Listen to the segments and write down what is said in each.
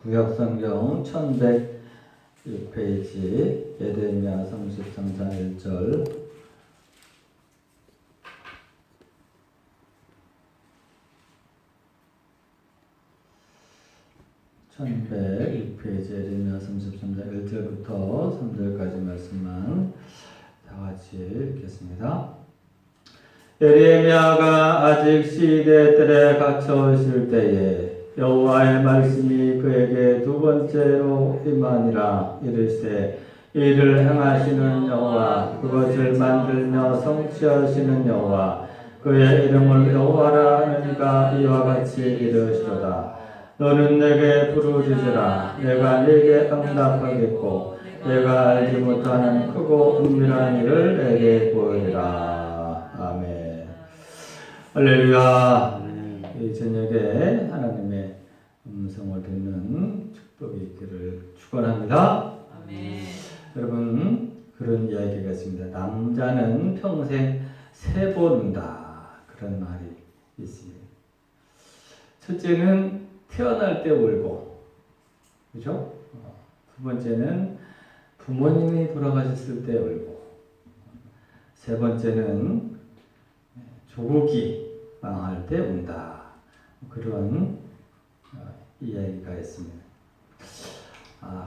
구약성경 1106페이지 예레미야 33장 1절 1106페이지 예레미야 33장 1절부터 3절까지 말씀만 다같이 읽겠습니다. 예레미야가 아직 시대들에 갇혀 있을 때에 여호와의 말씀이 그에게 두 번째로 임하니라. 이르시되 이를 행하시는 여호와, 그것을 만들며 성취하시는 여호와, 그의 이름을 여호와라 하느니가 이와 같이 이르시도다. 너는 내게 부르짖으라. 내가 네게 응답하겠고 내가 알지 못하는 크고 은밀한 일을 내게 보이리라. 아멘. 할렐루야. 이 저녁에 하나님의 음성을 듣는 축복이 있기를 축원합니다. 아멘. 여러분, 그런 이야기가 있습니다. 남자는 평생 3번 운다, 그런 말이 있습니다. 첫째는 태어날 때 울고, 그죠? 두 번째는 부모님이 돌아가셨을 때 울고, 세 번째는 조국이 망할 때 운다. 그런 이야기가 있습니다.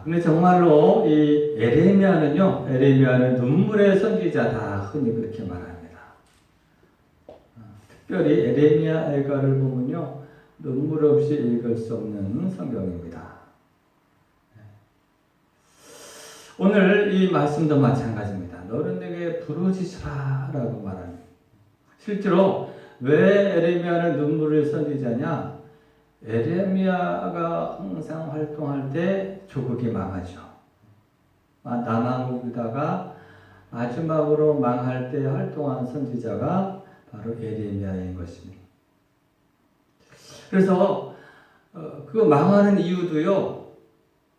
근데 정말로 이 에레미야는 눈물의 선지자다, 흔히 그렇게 말합니다. 특별히 에레미야 애가를 보면요, 눈물 없이 읽을 수 없는 성경입니다. 오늘 이 말씀도 마찬가지입니다. 너는 내게 부르짖으라 라고 말합니다. 실제로 왜 에레미야는 눈물의 선지자냐? 에레미야가 항상 활동할 때 조국이 망하죠. 남왕국이다가 마지막으로 망할 때 활동한 선지자가 바로 에레미야인 것입니다. 그래서 그 망하는 이유도요,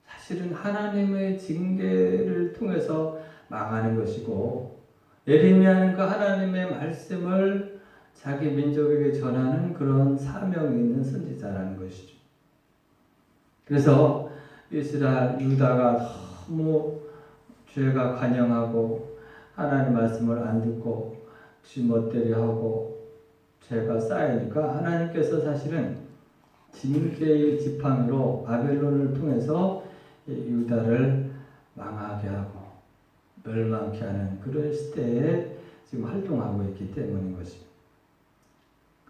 사실은 하나님의 징계를 통해서 망하는 것이고, 에레미야는 그 하나님의 말씀을 자기 민족에게 전하는 그런 사명이 있는 선지자라는 것이죠. 그래서 이스라엘, 유다가 너무 죄가 관영하고 하나님 말씀을 안 듣고 지 멋대로 하고 죄가 쌓이니까 하나님께서 사실은 징계의 지팡이로 바벨론을 통해서 유다를 망하게 하고 멸망케 하는 그런 시대에 지금 활동하고 있기 때문인 것입니다.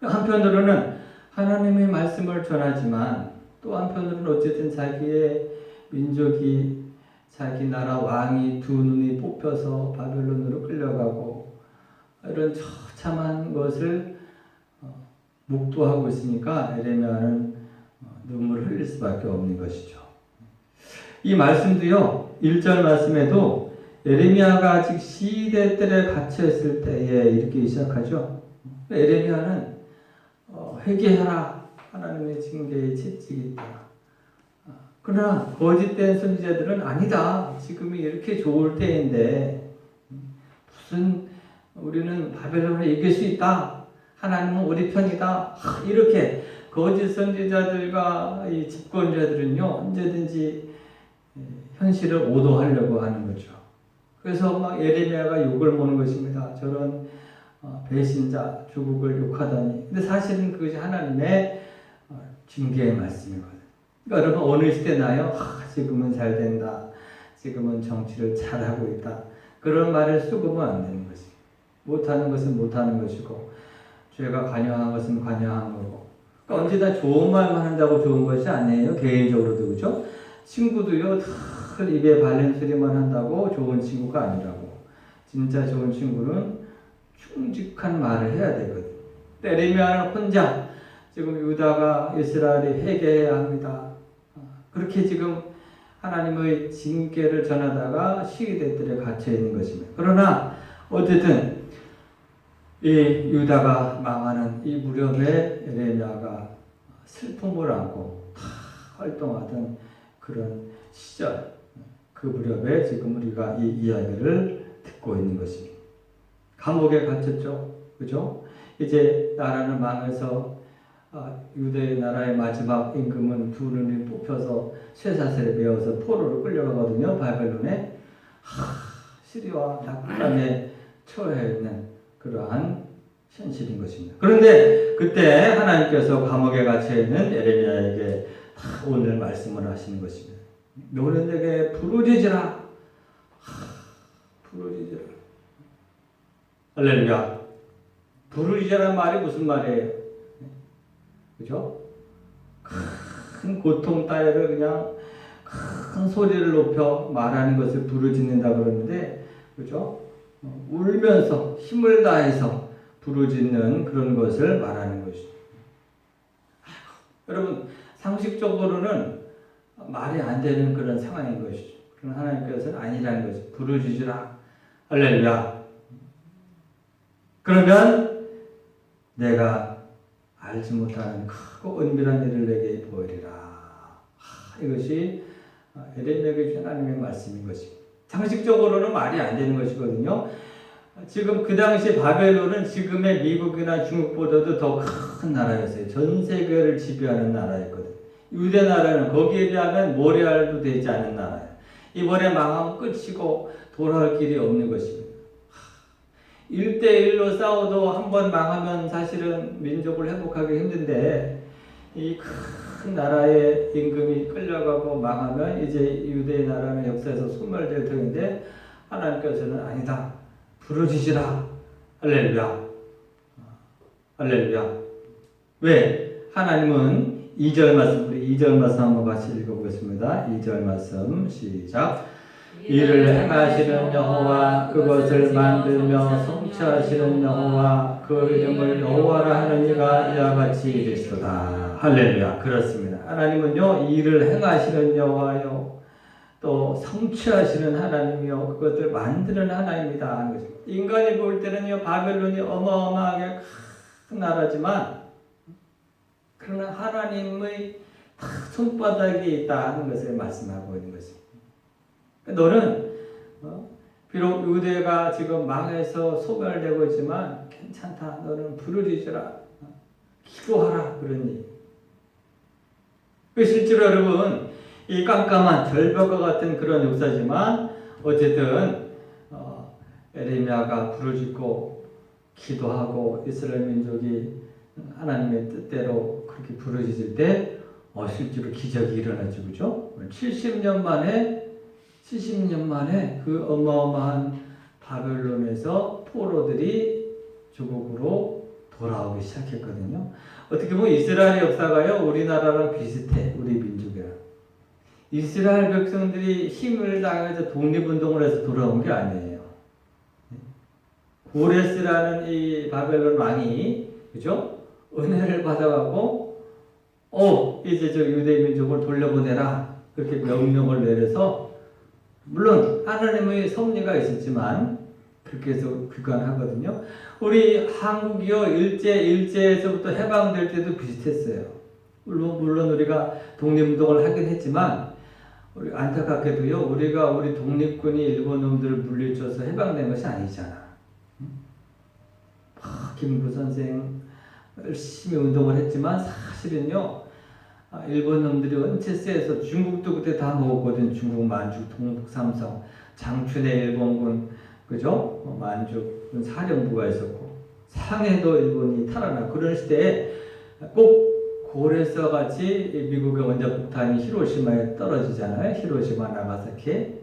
한편으로는 하나님의 말씀을 전하지만 또 한편으로는 어쨌든 자기의 민족이, 자기 나라 왕이 두 눈이 뽑혀서 바벨론으로 끌려가고 이런 처참한 것을 목도하고 있으니까 에레미야는 눈물을 흘릴 수밖에 없는 것이죠. 이 말씀도요, 1절 말씀에도 에레미야가 아직 시대들에 갇혀있을 때에 이렇게 시작하죠. 에레미야는 회개하라, 하나님의 징계의 채찍이 있다. 그러나 거짓된 선지자들은 아니다, 지금이 이렇게 좋을 때인데 무슨 우리는 바벨론을 이길 수 있다, 하나님은 우리 편이다, 이렇게 거짓 선지자들과 이 집권자들은요 언제든지 현실을 오도하려고 하는 거죠. 그래서 막 예레미야가 욕을 먹는 것입니다. 저런 배신자, 조국을 욕하다니. 근데 사실은 그것이 하나님의 징계의 말씀이거든요. 그러니까 여러분, 어느 시대나요? 지금은 잘 된다, 지금은 정치를 잘하고 있다, 그런 말을 쓰고는 안 되는 것입니다. 못하는 것은 못하는 것이고 죄가 관여한 것은 관여한 거고, 그러니까 언제나 좋은 말만 한다고 좋은 것이 아니에요. 개인적으로도 그렇죠. 친구도요, 늘 입에 발린 소리만 한다고 좋은 친구가 아니라고. 진짜 좋은 친구는 충직한 말을 해야 되거든. 에레미야는 혼자 지금 유다가 이스라엘이 회개해야 합니다. 그렇게 지금 하나님의 징계를 전하다가 시기대들에 갇혀 있는 것입니다. 그러나 어쨌든 이 유다가 망하는 이 무렵에 에레미야가 슬픔을 안고 활동하던 그런 시절, 그 무렵에 지금 우리가 이 이야기를 듣고 있는 것입니다. 감옥에 갇혔죠. 그죠? 이제 나라는 망해서 유대 나라의 마지막 임금은 두 눈이 뽑혀서 쇠사슬에 매어서 포로로 끌려가거든요. 바벨론에. 시리와 낙담에 처해 있는 그러한 현실인 것입니다. 그런데 그때 하나님께서 감옥에 갇혀 있는 에레미야에게 오늘 말씀을 하시는 것입니다. 너는 내게 부르짖으라. 부르짖으라. 할렐루야. 부르짖으라는 말이 무슨 말이에요? 그죠? 큰 고통 따위를 그냥 큰 소리를 높여 말하는 것을 부르짖는다 그러는데, 그죠? 울면서 힘을 다해서 부르짖는 그런 것을 말하는 것이죠. 여러분, 상식적으로는 말이 안 되는 그런 상황인 것이죠. 그러나 하나님께서는 아니라는 것이죠. 부르짖으라. 할렐루야. 그러면 내가 알지 못하는 크고 은밀한 일을 내게 보이리라. 이것이 에레미야에게 주신 하나님의 말씀인 것입니다. 상식적으로는 말이 안 되는 것이거든요. 지금 그 당시 바벨론은 지금의 미국이나 중국보다도 더 큰 나라였어요. 전 세계를 지배하는 나라였거든요. 유대 나라는 거기에 비하면 모래알도 되지 않은 나라예요. 이번에 망하면 끝이고 돌아올 길이 없는 것입니다. 1대1로 싸워도 한 번 망하면 사실은 민족을 회복하기 힘든데, 이 큰 나라의 임금이 끌려가고 망하면 이제 유대 나라는 역사에서 소멸될 터인데, 하나님께서는 아니다. 부르짖으라. 할렐루야. 할렐루야. 왜? 하나님은 2절 말씀, 우리 2절 말씀 한번 같이 읽어보겠습니다. 2절 말씀 시작. 이를 행하시는 여호와, 그것을 만들며 성취하시는 여호와, 그 이름을 여호와라 하는 이가 이와 같이 이르시도다. 할렐루야. 그렇습니다. 하나님은요, 이를 행하시는 여호와요, 또 성취하시는 하나님이요, 그것을 만드는 하나님이다. 인간이 볼 때는요, 바벨론이 어마어마하게 큰 나라지만, 그러나 하나님의 손바닥이 있다 하는 것을 말씀하고 있는 것입니다. 너는 비록 유대가 지금 망해서 소멸되고 있지만 괜찮다. 너는 부르짖으라. 기도하라. 그러니. 실제로 여러분, 이 깜깜한 절벽과 같은 그런 역사지만 어쨌든 에레미야가 부르짖고 기도하고 이스라엘 민족이 하나님의 뜻대로 그렇게 부르짖을 때 실제로 기적이 일어났죠. 그죠? 70년 만에 그 어마어마한 바벨론에서 포로들이 조국으로 돌아오기 시작했거든요. 어떻게 보면 이스라엘 역사가요, 우리나라랑 비슷해. 우리 민족이랑. 이스라엘 백성들이 힘을 다해서 독립운동을 해서 돌아온 게 아니에요. 고레스라는 이 바벨론 왕이, 그죠? 은혜를 받아가고, 이제 저 유대 민족을 돌려보내라. 그렇게 명령을 내려서, 물론 하나님의 섭리가 있었지만 그렇게 해서 귀관하거든요. 우리 한국이요, 일제에서부터 해방될 때도 비슷했어요. 물론 우리가 독립운동을 하긴 했지만, 우리 안타깝게도요, 우리가 우리 독립군이 일본 놈들을 물리쳐서 해방된 것이 아니잖아. 김구 선생 열심히 운동을 했지만 사실은요, 일본 놈들이 원체 세서 중국도 그때 다 먹었거든. 중국, 만주, 동북, 삼성, 장춘의 일본군, 그죠? 만주군 사령부가 있었고, 상해도 일본이 탈환하고, 그런 시대에 꼭 고레스와 같이 미국의 원자폭탄이 히로시마에 떨어지잖아요. 히로시마, 나가사키.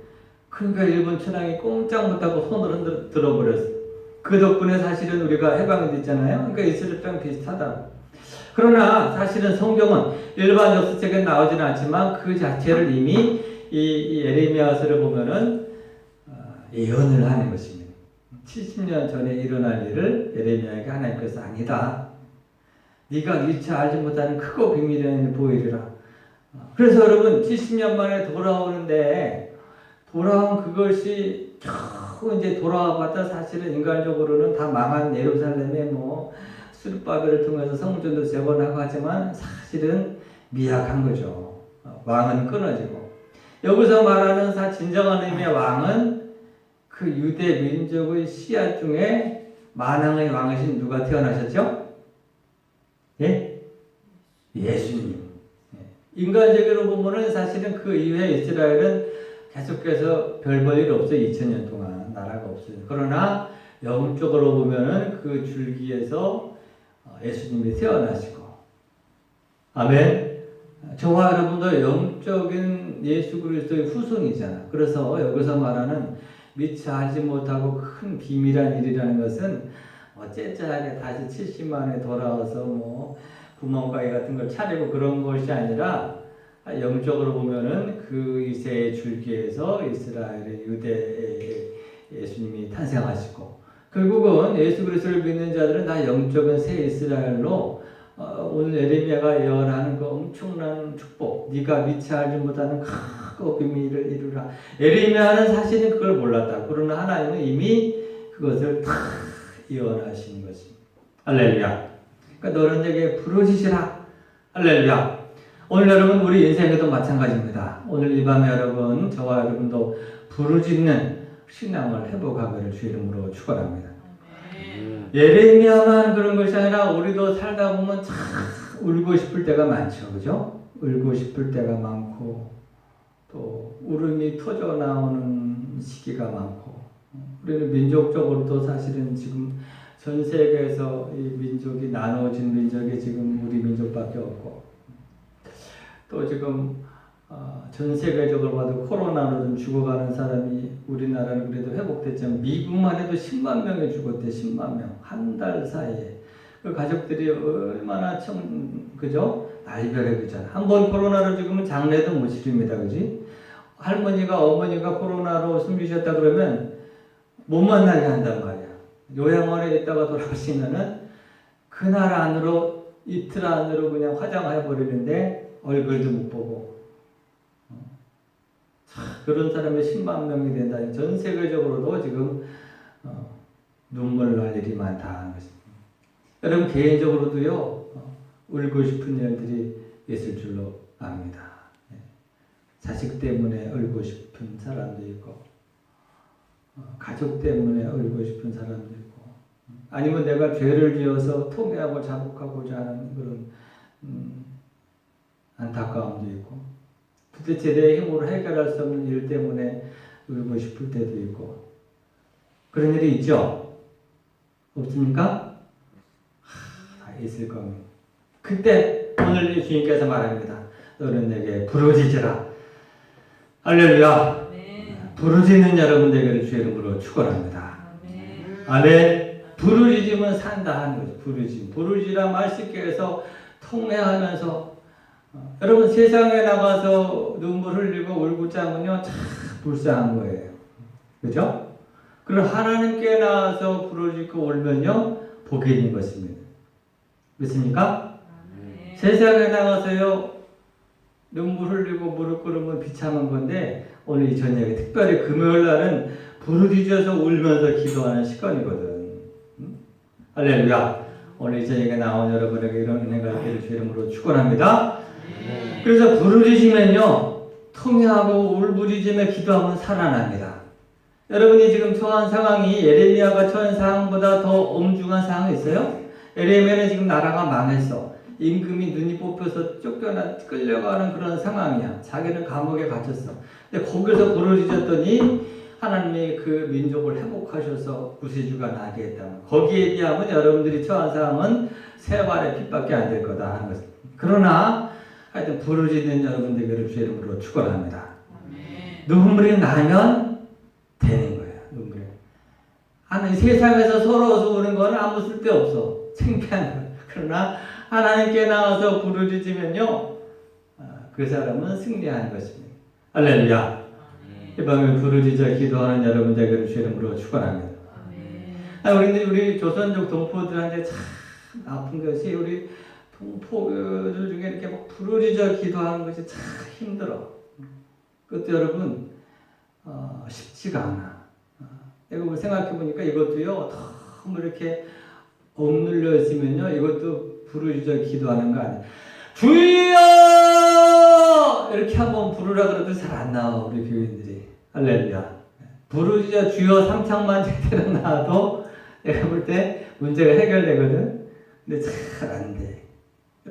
그러니까 일본 천황이 꼼짝 못하고 손을 들어버렸어. 그 덕분에 사실은 우리가 해방이 됐잖아요. 그러니까 이스라엘랑 비슷하다. 그러나 사실은 성경은 일반 역사책에 나오지는 않지만 그 자체를 이미 이 에레미야서를 보면은 예언을 하는 것입니다. 70년 전에 일어날 일을 에레미야에게 하나님께서 아니다. 네가 미처 알지 못하는 크고 비밀한 일을 보이리라. 그래서 여러분 70년 만에 돌아오는데 돌아온 그것이 겨우 이제 돌아와봤자 사실은 인간적으로는 다 망한 예루살렘에 뭐 수르바벨을 통해서 성전도 재건하고 하지만 사실은 미약한 거죠. 왕은 끊어지고. 여기서 말하는 진정한 의미의 왕은 그 유대 민족의 씨앗 중에 만왕의 왕이신 누가 태어나셨죠? 예? 예수님. 인간적으로 보면은 사실은 그 이후에 이스라엘은 계속해서 별 볼 일 없어요. 2000년 동안 나라가 없어요. 그러나 영적으로 보면은 그 줄기에서 예수님이 태어나시고, 아멘. 저와 여러분도 영적인 예수 그리스도의 후손이잖아. 그래서 여기서 말하는 미처 알지 못하고 큰 비밀한 일이라는 것은 째째하게 다시 70만에 돌아와서 뭐 구멍가게 같은 걸 차리고 그런 것이 아니라, 영적으로 보면은 그 이세의 줄기에서 이스라엘의 유대의 예수님이 탄생하시고, 결국은 예수 그리스도를 믿는 자들은 다 영적인 새 이스라엘로 오늘 에레미야가 예언하는 그 엄청난 축복, 네가 미처 알지 못하는 큰 비밀을 이루라. 에레미야는 사실은 그걸 몰랐다. 그러나 하나님은 이미 그것을 다 예언하신 것입니다. 할렐루야. 그러니까 너는 내게 부르짖으라. 할렐루야. 오늘 여러분 우리 인생에도 마찬가지입니다. 오늘 이 밤에 여러분, 저와 여러분도 부르짖는 신앙을 회복하기를 주 이름으로 축원합니다. 예레미야만 그런 것이 아니라 우리도 살다 보면 참 울고 싶을 때가 많죠. 그죠? 울고 싶을 때가 많고 또 울음이 터져 나오는 시기가 많고, 우리는 민족적으로도 사실은 지금 전 세계에서 이 민족이 나눠진 민족이 지금 우리 민족밖에 없고, 또 지금 전 세계적으로 봐도 코로나로 좀 죽어가는 사람이 우리나라는 그래도 회복됐지만 미국만 해도 10만 명이 죽었대. 10만 명. 한 달 사이에. 그 가족들이 얼마나 그죠? 날벼락이 그잖아. 한 번 코로나로 죽으면 장례도 못 치릅니다. 그지? 할머니가 어머니가 코로나로 숨지셨다 그러면 못 만나게 한단 말이야. 요양원에 있다가 돌아오시면은 그날 안으로 이틀 안으로 그냥 화장해버리는데 얼굴도 못 보고, 그런 사람이 10만 명이 된다니 전 세계적으로도 지금 눈물 날 일이 많다는 것입니다. 여러분 개인적으로도요, 울고 싶은 일들이 있을 줄로 압니다. 자식 때문에 울고 싶은 사람도 있고, 가족 때문에 울고 싶은 사람도 있고, 아니면 내가 죄를 지어서 통회하고 자복하고자 하는 그런 안타까움도 있고, 도대체 내 힘으로 해결할 수 없는 일 때문에 울고 싶을 때도 있고, 그런 일이 있죠? 없습니까? 다 있을 겁니다. 그때 오늘 주님께서 말합니다. 너는 내게 부르짖으라. 할렐루야. 부르짖는 여러분 되기를 주 이름으로 축원합니다. 아멘. 부르짖으면 산다 하는 거죠. 부르짖으라 말 쉽게 해서 통회하면서, 여러분 세상에 나가서 눈물 흘리고 울고 짜면요 참 불쌍한 거예요. 그죠? 그리고 하나님께 나와서 부르짖고 울면요 복이 있는 것입니다. 믿습니까? 세상에 나가서요 눈물 흘리고 무릎 꿇으면 비참한 건데, 오늘 이 저녁에 특별히 금요일 날은 부르짖어서 울면서 기도하는 시간이거든. 할렐루야. 오늘 이 저녁에 나온 여러분에게 이런 은혜가 있기를 주 이름으로 축원합니다. 그래서 부르짖으면요 통회하고 울부짖으며 기도하면 살아납니다. 여러분이 지금 처한 상황이 예레미야가 처한 상황보다 더 엄중한 상황이 있어요? 예레미야는 지금 나라가 망했어. 임금이 눈이 뽑혀서 쫓겨나 끌려가는 그런 상황이야. 자기는 감옥에 갇혔어. 근데 거기서 부르짖었더니 하나님이 그 민족을 회복하셔서 구세주가 나게 했다면, 거기에 비하면 여러분들이 처한 상황은 세발의 핏밖에 안 될 거다 하는 것입니다. 그러나 하여튼 부르짖는 여러분 되기를 주 이름으로 축원합니다. 눈물이 나면 되는 거예요. 눈물이. 하나님 세상에서 서러워서 우는 건 아무 쓸데 없어. 창피한 거예요. 그러나 하나님께 나와서 부르짖으면요 그 사람은 승리하는 것입니다. 할렐루야. 이 밤에 부르짖어 기도하는 여러분 되기를 주 이름으로 축원합니다. 우리 조선족 동포들한테 참 아픈 것이, 우리 동포들 중에 이렇게 막 부르짖어 기도하는 것이 참 힘들어. 그것도 여러분 쉽지가 않아. 내가 생각해 보니까 이것도요 너무 이렇게 억눌려 있으면요 이것도 부르짖어 기도하는 거 아니야. 주여 이렇게 한번 부르라 그래도 잘 안 나와 우리 교인들이. 할렐루야. 부르짖어 주여 3창만 제대로 나와도 내가 볼 때 문제가 해결되거든. 근데 잘 안 돼.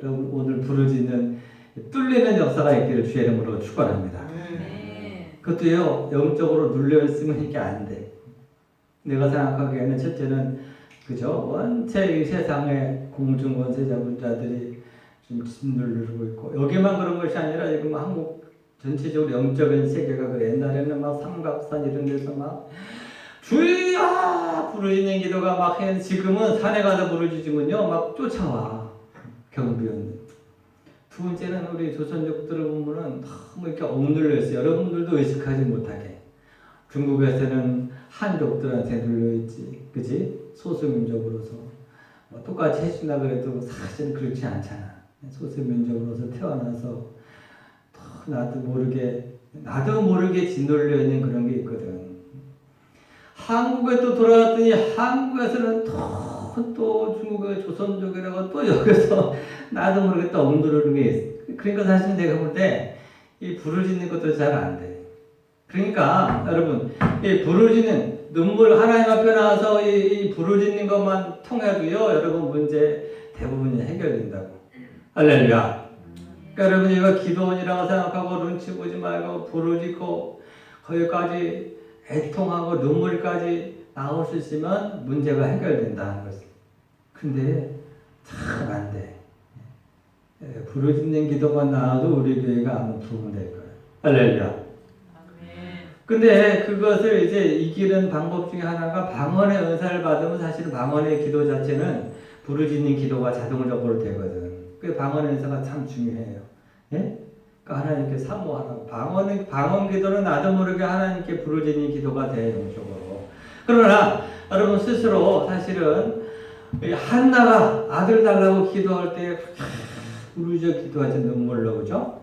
여러분 오늘 부르짖는 뚫리는 역사가 있기를 주의 이름으로 축원합니다. 그것도요 영적으로 눌려있으면 이게 안 돼. 내가 생각하기에는 첫째는 그죠 원체 이 세상의 공중 권세 잡은 자들이 좀 짓누르고 있고 여기만 그런 것이 아니라 지금 한국 전체적으로 영적인 세계가 그래. 옛날에는 막 삼각산 이런 데서 막 주여 부르짖는 기도가 막 해. 지금은 산에 가서 부르짖으면요 막 쫓아와 경비원. 두 번째는 우리 조선족들을 보면은 너무 이렇게 억눌려 있어요. 여러분들도 의식하지 못하게. 중국에서는 한족들한테 눌려있지, 그지? 소수민족으로서 뭐 똑같이 해준다 그래도 사실은 그렇지 않잖아. 소수민족으로서 태어나서 나도 모르게 짓눌려 있는 그런 게 있거든. 한국에 또 돌아왔더니 한국에서는 또 중국의 조선족이라고 또 여기서 나도 모르게 또 억누르는 게 있어. 그러니까 사실 내가 볼 때 이 부르짖는 것도 잘 안 돼. 그러니까 여러분 이 부르짖는 눈물 하나님 앞에 나와서 이 부르짖는 것만 통해도요 여러분 문제 대부분이 해결된다고. 할렐루야. 그러니까 여러분 이거 기도원이라고 생각하고 눈치 보지 말고 부르짖고 거기까지 애통하고 눈물까지 나올 수 있으면 문제가 해결된다는 것입니다. 근데 참 안 돼. 부르짖는 기도만 나와도 우리 교회가 아무 부흥 될 거예요. 할렐루야. 근데 그것을 이제 이기는 방법 중에 하나가 방언의 은사를 받으면 사실 방언의 기도 자체는 부르짖는 기도가 자동적으로 되거든. 그 방언의 은사가 참 중요해요. 예? 그러니까 하나님께 사모하라고. 방언 기도는 나도 모르게 하나님께 부르짖는 기도가 돼, 영적으로. 그러나 여러분 스스로 사실은 한나가 아들 달라고 기도할 때 부르짖어 기도하지 눈물로, 그죠?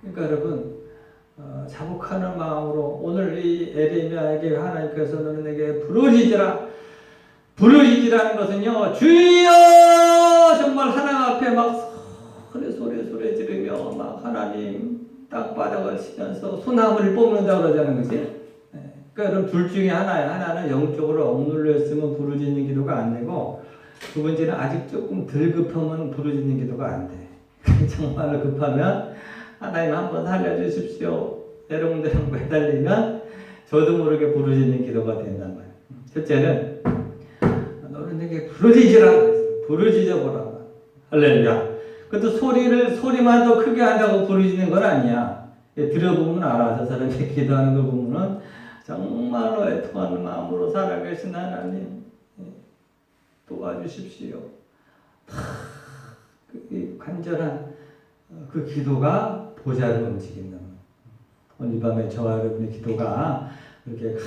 그러니까 여러분 자복하는 마음으로 오늘 이 에레미야에게 하나님께서 너에게 부르짖으라는 것은요 주여 정말 하나님 앞에 막 소리 지르며 막 하나님 땅바닥을 치면서 소나무를 뽑는다고 그러자는 거지. 그러니까 여러분 둘 중에 하나예요. 하나는 영적으로 억눌려 있으면 부르짖는 기도가 안 되고 두 번째는 아직 조금 덜 급하면 부르짖는 기도가 안 돼. 정말로 급하면 하나님 한번 살려주십시오. 대롱대롱 매달리면 저도 모르게 부르짖는 기도가 된단 말이에요. 첫째는 너는 내게 부르짖어보라. 할렐루야. 그것도 소리만 더 크게 한다고 부르짖는 건 아니야. 들어보면 알아. 저 사람이 기도하는 걸 보면은 정말로 애통하는 마음으로 살아계신 하나님 도와주십시오. 이 간절한 그 기도가 보좌를 움직인다. 오늘 이 밤에 저와 여러분의 기도가 그렇게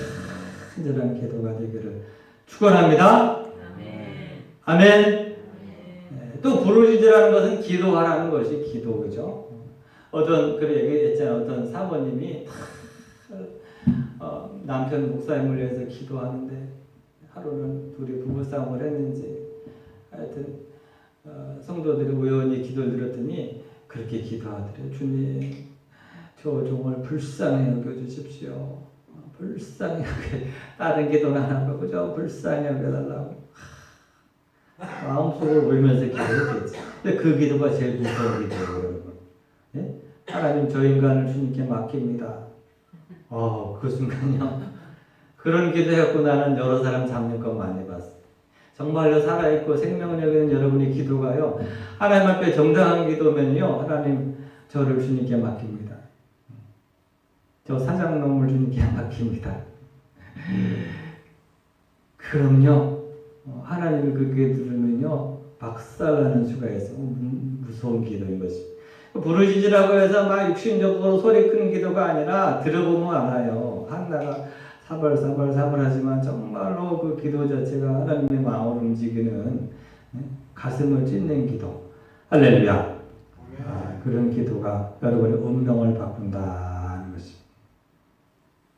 간절한 기도가 되기를 축원합니다. 아멘. 또 부르짖으라는 것은 기도하라는 것이 기도, 그죠? 그래 얘기했잖아요. 어떤 사모님이 남편 목사님을 위해서 기도하는데 하루는 둘이 부부싸움을 했는지 하여튼 성도들이 우연히 기도를 드렸더니 그렇게 기도하더래요. 주님, 저 종을 불쌍히 여겨주십시오. 불쌍히 다른 기도는 안 하고 그저 불쌍히 여겨달라고 마음속으로 울면서 기도했겠지. 근데 그 기도가 제일 무서운 기도예요, 여러분. 예? 하나님 저 인간을 주님께 맡깁니다. 그 순간요. 그런 기도했고 나는 여러 사람 잡는 거 많이 봤어. 정말로 살아있고 생명력 있는 여러분의 기도가요. 하나님 앞에 정당한 기도면요. 하나님 저를 주님께 맡깁니다. 저 사장놈을 주님께 맡깁니다. 그럼요. 하나님이 그렇게 들으면요. 박살나는 수가 있어. 무서운 기도인 것이. 부르짖으라고 해서 막 육신적으로 소리 크는 기도가 아니라 들어보면 알아요. 한나가 사발하지만 정말로 그 기도 자체가 하나님의 마음을 움직이는 가슴을 찢는 기도. 할렐루야. 그런 기도가 여러분의 운명을 바꾼다는 것입니다.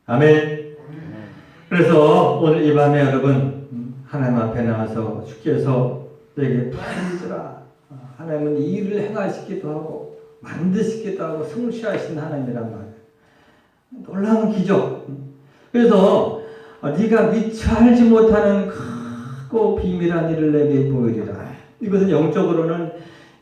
아멘. 그래서 오늘 이 밤에 여러분 하나님 앞에 나와서 주께서 내게 부르짖으라. 하나님은 이 일을 행하시기도 하고 만드시기도 하고 성취하신 하나님이란 말이에요. 놀라운 기적. 그래서 네가 미처 알지 못하는 크고 비밀한 일을 내게 보이리라. 이것은 영적으로는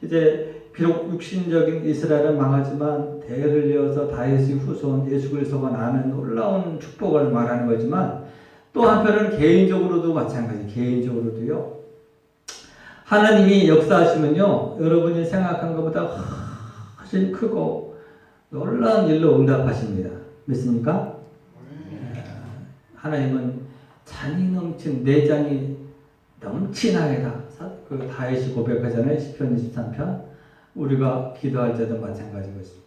이제 비록 육신적인 이스라엘은 망하지만 대를 이어서 다윗의 후손 예수 그리스도가 나는 놀라운 축복을 말하는 거지만 또 한편은 개인적으로도 마찬가지. 개인적으로도요. 하나님이 역사하시면요. 여러분이 생각한 것보다 훨씬 크고 놀라운 일로 응답하십니다. 믿습니까? 하나님은 잔이 넘친 내장이 넘치나이다. 그 다윗이 고백하잖아요. 시편 23편. 우리가 기도할 때도 마찬가지 것입니다.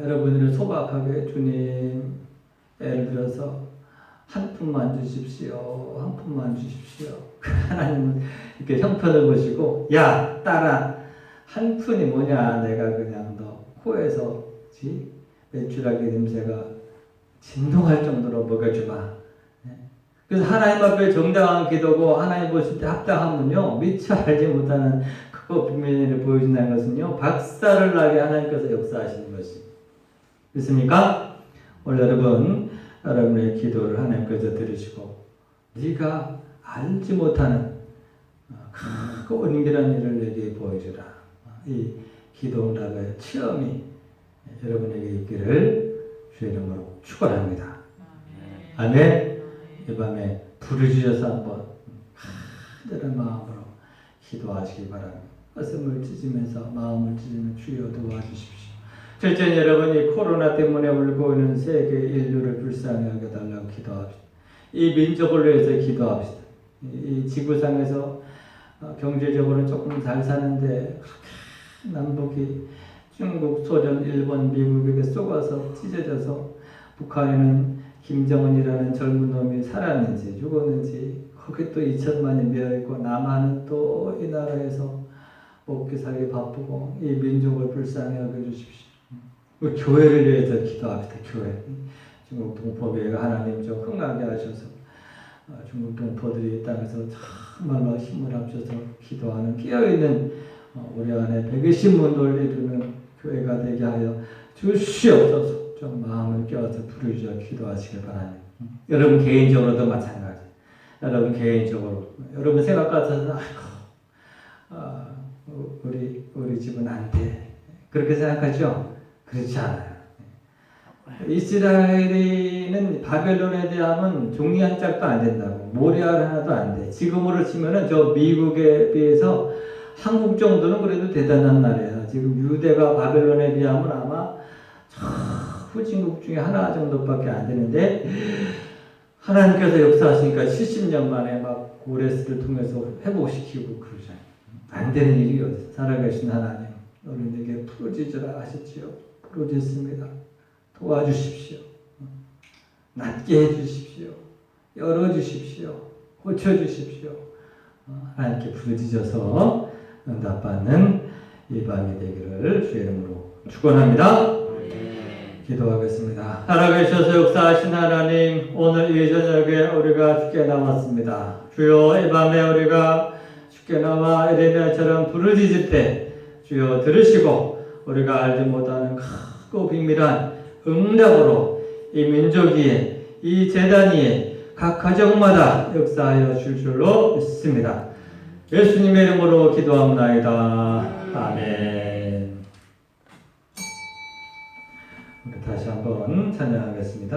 여러분들이 소박하게 주님 예를 들어서 한 푼만 주십시오. 한 푼만 주십시오. 하나님은 이렇게 형편을 보시고 야 딸아 한 푼이 뭐냐 내가 그냥 너 코에서 메추라기 냄새가 진동할 정도로 먹여주마. 그래서 하나님 앞에 정당한 기도고 하나님 보실 때 합당하면요 미처 알지 못하는 크고 비밀을 보여준다는 것은요 박살을 나게 하나님께서 역사하시는 것입니다. 믿습니까? 오늘 여러분의 기도를 하나님께서 들으시고 네가 알지 못하는 크고 은밀한 일을 내게 보여주라. 이 기도 응답의 체험이 여러분에게 있기를 주의 이름으로 축원합니다. 아멘. 이 밤에 부르짖어서 한번 간절한 마음으로 기도하시기 바랍니다. 가슴을 찢으면서 마음을 찢으면 주여 도와주십시오. 절전히 여러분이 코로나 때문에 울고 있는 세계 인류를 불쌍히 여겨달라고 기도합시다. 이 민족을 위해서 기도합시다. 이 지구상에서 경제적으로 조금 잘 사는데 남북이 중국, 소련, 일본, 미국에게 쏘아서 찢어져서 북한에는 김정은이라는 젊은 놈이 살았는지 죽었는지 거기 또 2천만이 메어있고 남한은 또 이 나라에서 먹기 살기 바쁘고 이 민족을 불쌍히 여겨주십시오. 교회를 위해서 기도합시다. 교회. 중국 동포교회가 하나님 좀 흥하게 하셔서 중국 동포들이 이 땅에서 정말로 힘을 합쳐서 기도하는 깨어있는 우리 안에 120문을 이루는 교회가 되게 하여 주시옵소서. 좀 마음을 깨워서 부르짖어 기도하시길 바랍니다. 여러분 개인적으로도 마찬가지. 여러분 개인적으로 여러분 생각 같아서 우리 집은 안 돼. 그렇게 생각하죠? 그렇지 않아요. 이스라엘은 바벨론에 대하면 종이 한 짝도 안 된다고. 모래알 하나도 안 돼. 지금으로 치면은 저 미국에 비해서 한국 정도는 그래도 대단한 나라야. 지금 유대가 바벨론에 비하면 아마 후진국 중에 하나 정도밖에 안 되는데 하나님께서 역사하시니까 70년 만에 막 고레스를 통해서 회복시키고 그러잖아요. 안 되는 일이요. 살아계신 하나님 너희에게 부르짖으라 하셨지요. 부르짖습니다. 도와주십시오. 낫게 해주십시오. 열어주십시오. 고쳐주십시오. 하나님께 부르짖어서 응답받는 이 밤이 되기를 주의 이름으로 축원합니다. 기도하겠습니다. 살아계셔서 역사하신 하나님, 오늘 이 저녁에 우리가 주께 나왔습니다. 주여, 이 밤에 우리가 주께 나와 에레미야처럼 부르짖을 때 주여 들으시고 우리가 알지 못하는 크고 비밀한 응답으로 이 민족 위에, 이 재단 위에 각 가정마다 역사하여 줄 줄로 믿습니다. 예수님의 이름으로 기도합니다. 아멘. 다시 한번 찬양하겠습니다.